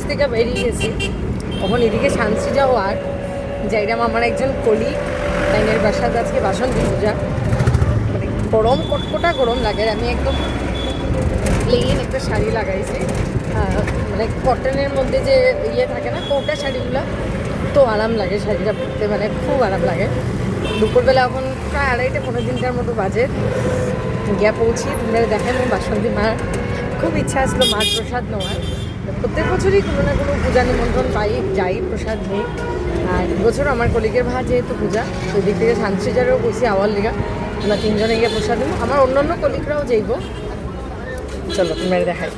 থেকে বেরিয়ে গেছি, তখন এদিকে শান্তিজাও আর যাইরাম আমার একজন কলিগ লাইনের বাসার আজকে বাসন্তী পূজা, মানে গরম কটকটা গরম লাগে। আমি একদম প্লেন একটা শাড়ি লাগাইছি, মানে কটনের মধ্যে যে ইয়ে থাকে না কৌটা শাড়িগুলো, তো আরাম লাগে শাড়িটা পরতে, মানে খুব আরাম লাগে। দুপুরবেলা এখন প্রায় 2:30-3টার মতো বাজে, গিয়া পৌঁছি। তোমরা দেখেন বাসন্তী মার খুব ইচ্ছা আসলো মার প্রসাদ নেওয়ার। প্রত্যেক বছরই কোনো না কোনো পূজা নিমন্ত্রণ পাই, যাই প্রসাদ নেই। আর বছর আমার কলিগের ভাই যেহেতু পূজা, ওই দিক থেকে শান্তিজারও বসি আওয়ার লিগা, আমরা 3জনে গিয়ে প্রসাদ নেবো। আমার অন্যান্য কলিগরাও যাইব। চলো তোমরা দেখাই।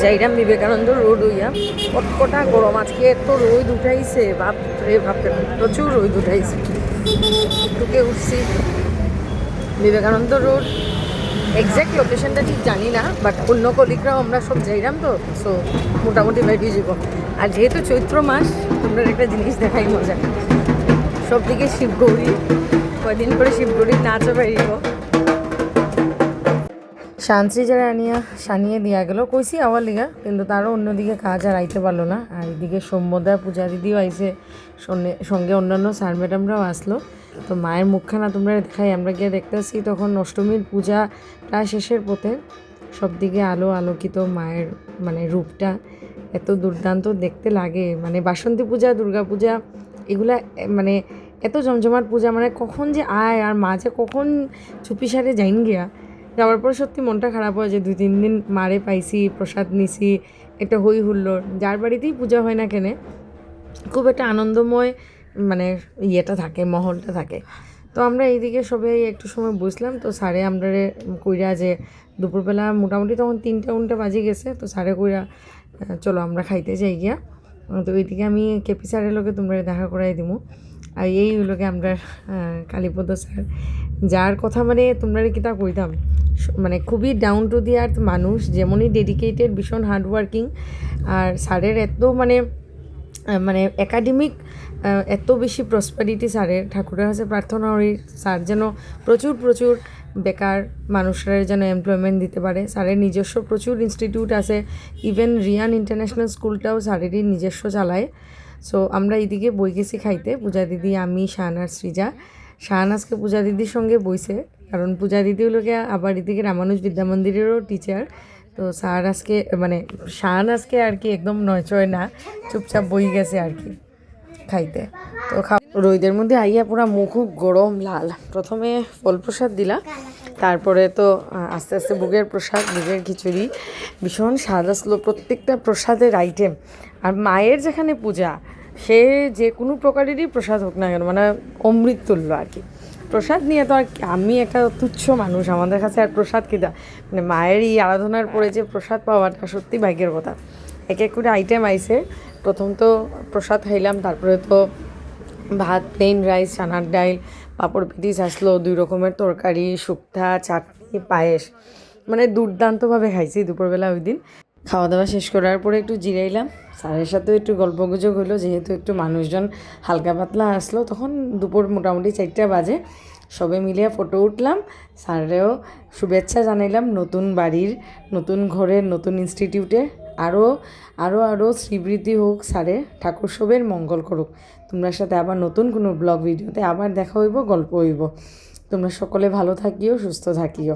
যাইরাম বিবেকানন্দ রোড হইয়া, কটকটা গরম। আজকে এত রোদ উঠাইছে, বাপরে বাপরে, প্রচুর রোদ উঠাইছে। ঢুকে উঠছি বিবেকানন্দ রোড। এক্স্যাক্ট লোকেশনটা ঠিক জানি না, বাট অন্য কলিগরাও আমরা সব যাইরাম, তো সো মোটামুটি বেরিয়ে যাব। আর যেহেতু চৈত্র মাস, তোমরা একটা জিনিস দেখাই মজা, সব দিকে শিবগৌরী, কয়দিন করে শিবগৌরীর নাচও বেরিয়ে। শান্তিজারা আনিয়া সানিয়ে দিয়া গেল, কইছি আওয়ার লিগা, কিন্তু তারও অন্যদিকে কাজ আর আইতে পারলো না। আর এদিকে সৌম্যদা পূজা দিদিও আইসে, সঙ্গে অন্যান্য স্যার ম্যাডামরাও আসলো। তো মায়ের মুখখানা তোমরা দেখাই, আমরা গিয়ে দেখতেছি তখন অষ্টমীর পূজা প্রায় শেষের পথে। সব দিকে আলো আলোকিত, মায়ের মানে রূপটা এত দুর্দান্ত দেখতে লাগে। মানে বাসন্তী পূজা, দুর্গা পূজা, এগুলা মানে এত জমজমাট পূজা, মানে কখন যে আয় আর মা যে কখন চুপিসারে যাইন গিয়া। যাওয়ার পর সত্যি মনটা খারাপ হয় যে 2-3 দিন মারে পাইছি, প্রসাদ নিছি, একটা হই হুল্লোড়। যার বাড়িতেই পূজা হয় না কেনে, খুব একটা আনন্দময় মানে ইয়েটা থাকে, মহলটা থাকে। তো আমরা এইদিকে সবাই একটু সময় বসলাম। তো স্যারে আমরা কইরা যে দুপুরবেলা মোটামুটি তখন 3টা বাজে গেছে, তো স্যারে কইরা চলো আমরা খাইতে যাই গিয়া। তো ওইদিকে আমি কেপি স্যারের লোকে তোমরা দেখা করাই দিব। আর এই হইলোকে আমরা কালীপদ স্যার, যার কথা মানে তোমরা কি তা কইতাম, মানে খুবই ডাউন টু দি আর্থ মানুষ, যেমনই ডেডিকেটেড, ভীষণ হার্ডওয়ার্কিং। আর স্যারের এত মানে মানে একাডেমিক এত বেশি প্রসপারিটি স্যারের, ঠাকুরের কাছে প্রার্থনা করি স্যার যেন প্রচুর বেকার মানুষরা যেন এমপ্লয়মেন্ট দিতে পারে। স্যারের নিজস্ব প্রচুর ইনস্টিটিউট আছে, ইভেন রিয়ান ইন্টারন্যাশনাল স্কুলটাও স্যারেরই নিজস্ব চালায়। সো আমরা এইদিকে বই গেছি খাইতে, পূজা দিদি, আমি, শাহানাজ, সৃজা। শাহানাজকে পূজা দিদির সঙ্গে বইছে, কারণ পূজা দিদি হলো গিয়ে আবার এদিকে রামানুজ বিদ্যা মন্দিরেরও টিচার। তো স্যার আজকে মানে শাহানাজকে আর কি একদম নয়চয় না, চুপচাপ বই গেছে আর কি খাইতে। তো রোদের মধ্যে আইয়া পুরা মুখ গরম লাল। প্রথমে ফল প্রসাদ দিলা, তারপরে তো আস্তে আস্তে বুগের প্রসাদ, বুগের খিচুড়ি, ভীষণ স্বাদ আসলো প্রত্যেকটা প্রসাদের আইটেম। আর মায়ের যেখানে পূজা, সে যে কোনো প্রকারেরই প্রসাদ হোক না কেন, মানে অমৃত তুল্য আর কি। প্রসাদ নিয়ে তো আর আমি একটা তুচ্ছ মানুষ, আমাদের কাছে আর প্রসাদ কিনা, মানে মায়ের এই আরাধনার পরে যে প্রসাদ পাওয়াটা সত্যি ভাগ্যের কথা। এক এক করে আইটেম আইছে। প্রথম তো প্রসাদ খাইলাম, তারপরে তো ভাত, প্লেন রাইস, চানার ডাইল, পাঁপড় পেটিস আসলো, 2 রকমের তরকারি, শুক্তা, চাটনি, পায়েস, মানে দুর্দান্তভাবে খাইছি দুপুরবেলা ওই দিন। খাওয়া দাওয়া শেষ করার পরে একটু জিরাইলাম, স্যারের সাথেও একটু গল্পগুজব হলো, যেহেতু একটু মানুষজন হালকা পাতলা আসলো। তখন দুপুর মোটামুটি 4টা বাজে, সবে মিলিয়ে ফটো উঠলাম, স্যারেও শুভেচ্ছা জানাইলাম নতুন বাড়ির, নতুন ঘরের, নতুন ইনস্টিটিউটে। আরও শ্রীবৃদ্ধি হোক স্যারে, ঠাকুর সবের মঙ্গল করুক। তোমরা সাথে আবার নতুন কোনো ব্লগ ভিডিওতে আবার দেখা হইব, গল্প হইব। তোমরা সকলে ভালো থাকিও, সুস্থ থাকিও।